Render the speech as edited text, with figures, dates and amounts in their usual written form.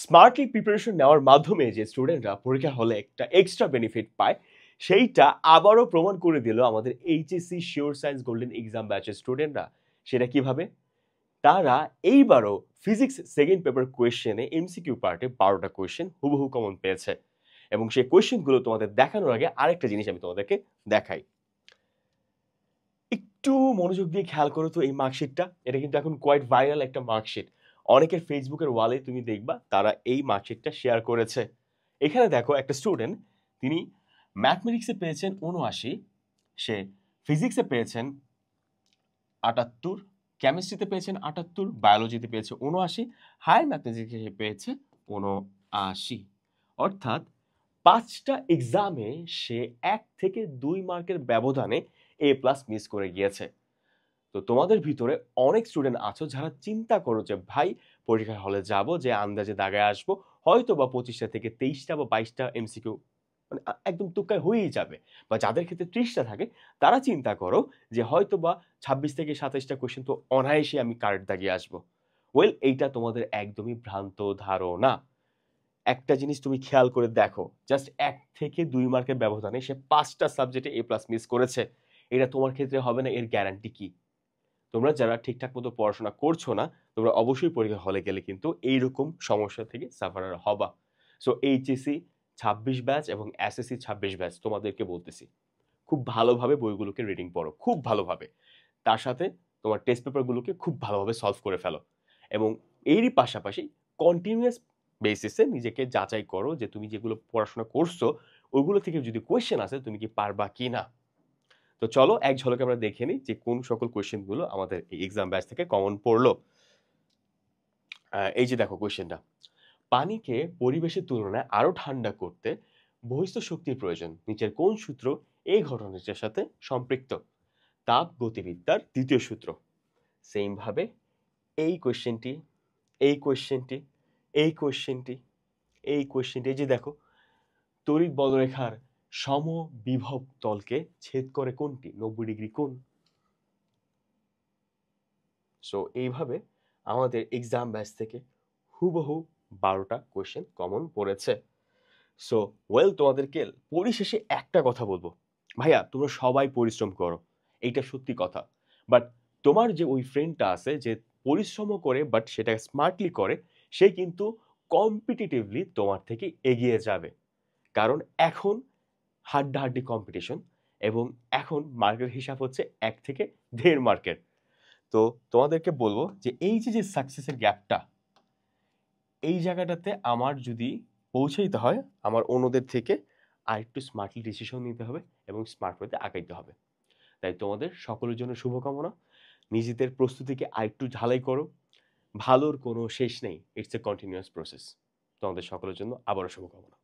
Smartly preparation নেওয়ার মাধ্যমে যে স্টুডেন্টরা পরীক্ষা হলে একটা এক্সট্রা বেনিফিট পায়, সেইটা আবারও প্রমাণ করে দিল আমাদের HSC sure science golden exam ব্যাচের স্টুডেন্টরা। সেটা কিভাবে? তারা এইবারও ফিজিক্স সেকেন্ড পেপার কোয়েশ্চেনে এমসিকিউ পার্টে 12টা কোয়েশ্চেন হুবহু কমন পেয়েছে। এবং সেই কোয়েশ্চেনগুলো তোমাদের দেখানোর আগে আরেকটা জিনিস আমি তোমাদেরকে দেখাই। একটু মনোযোগ দিয়ে খেয়াল করো তো এই মার্কশিটটা। এটা কিন্তু এখন কোয়াইট ভাইরাল একটা মার্কশিট। অনেকের ফেসবুকের ওয়ালে তুমি দেখবা তারা এই মার্কশিটটা শেয়ার করেছে। এখানে দেখো একটা স্টুডেন্ট, তিনি ম্যাথমেটিক্সে পেয়েছেন ৭৯, সে ফিজিক্সে পেয়েছেন ৭৮, কেমিস্ট্রিতে পেয়েছেন ৭৮, বায়োলজিতে পেয়েছে ৭৯, হায়ার ম্যাথমেটিক্সে পেয়েছে ৭৯। অর্থাৎ ৫টা এক্সামে সে ১ থেকে ২ মার্কের ব্যবধানে এ প্লাস মিস করে গিয়েছে। তো তোমাদের ভিতরে অনেক স্টুডেন্ট আছো যারা চিন্তা করো যে ভাই পরীক্ষার হলে যাব, যে আন্দাজে দাগায় আসবো, হয়তো বা ২৫টা থেকে ২৩টা বা ২২টা এমসিকিউ মানে একদম তুক্কায় হয়েই যাবে। বা যাদের ক্ষেত্রে ৩০টা থাকে তারা চিন্তা করো যে হয়তো বা ২৬ থেকে ২৭টা কোয়েশ্চেন তো অনায়াসে আমি কারেক্ট দাগিয়ে আসবো। ওয়েল, এইটা তোমাদের একদমই ভ্রান্ত ধারণা। একটা জিনিস তুমি খেয়াল করে দেখো, জাস্ট ১ থেকে ২ মার্কের ব্যবধানে সে ৫টা সাবজেক্টে এ প্লাস মিস করেছে। এটা তোমার ক্ষেত্রে হবে না, এর গ্যারান্টি কি? তোমরা যারা ঠিকঠাক মতো পড়াশোনা করছো না, তোমরা অবশ্যই পরীক্ষার হলে গেলে কিন্তু এইরকম সমস্যা থেকে সাফারার হবা। সো এইচএসসি ২৬ ব্যাচ এবং এসএসসি ২৬ ব্যাচ তোমাদেরকে বলতেছি, খুব ভালোভাবে বইগুলোকে রিডিং পড়ো, খুব ভালোভাবে। তার সাথে তোমার টেস্ট পেপারগুলোকে খুব ভালোভাবে সলভ করে ফেলো। এবং এরই পাশাপাশি কন্টিনিউয়াস বেসিসে নিজেকে যাচাই করো যে তুমি যেগুলো পড়াশোনা করছো, ওগুলো থেকে যদি কোয়েশ্চেন আসে তুমি কি পারবা কিনা। তো চলো এক ঝলকে আমরা দেখে নিই যে কোন সকল কোয়েশ্চেন গুলো আমাদের এই এক্সাম ব্যাচ থেকে কমন পড়লো। এই যে দেখো কোয়েশ্চেনটা, পানিকে পরিবেশের তুলনায় আরো ঠান্ডা করতে বহিস্থ শক্তির প্রয়োজন, নিচের কোন সূত্র এই ঘটনাটির সাথে সম্পৃক্ত? তাপ গতিবিদ্যার দ্বিতীয় সূত্র। সেম ভাবে এই কোয়েশ্চেনটি, এই কোয়েশ্চেনটি, এই কোয়েশ্চেনটি, এই কোয়েশ্চেনটি, এই যে দেখো, তড়িৎ বলরেখার সমবিভব তলকে ছেদ করে কোনটি? 90 ডিগ্রি কোণ। সো এইভাবে আমাদের এক্সাম ব্যাচ থেকে হুবহু 12টা কোয়েশ্চেন কমন পড়েছে। সো ওয়েল, তোমাদেরকে পরিশেষে একটা কথা বলবো, ভাইয়া তোমরা সবাই পরিশ্রম করো, এইটা সত্যি কথা। বাট তোমার যে ওই ফ্রেন্ডটা আছে যে পরিশ্রমও করে বাট সেটা স্মার্টলি করে, সে কিন্তু কম্পিটিটিভলি তোমার থেকে এগিয়ে যাবে। কারণ এখন হাড্ডাহাড্ডি কম্পিটিশন, এবং এখন মার্কের হিসাব হচ্ছে ১ থেকে ১.৫ মার্কের। তো তোমাদেরকে বলবো যে এই যে সাকসেসের গ্যাপটা, এই জায়গাটাতে আমার যদি পৌঁছাইতে হয়, আমার অন্যদের থেকে আরেকটু স্মার্টলি ডিসিশন নিতে হবে এবং স্মার্ট ওয়েতে আগাইতে হবে। তাই তোমাদের সকলের জন্য শুভকামনা। নিজেদের প্রস্তুতিকে আরেকটু ঢালাই করো। ভালোর কোনো শেষ নেই। It's a continuous process. তোমাদের সকলের জন্য আবারও শুভকামনা।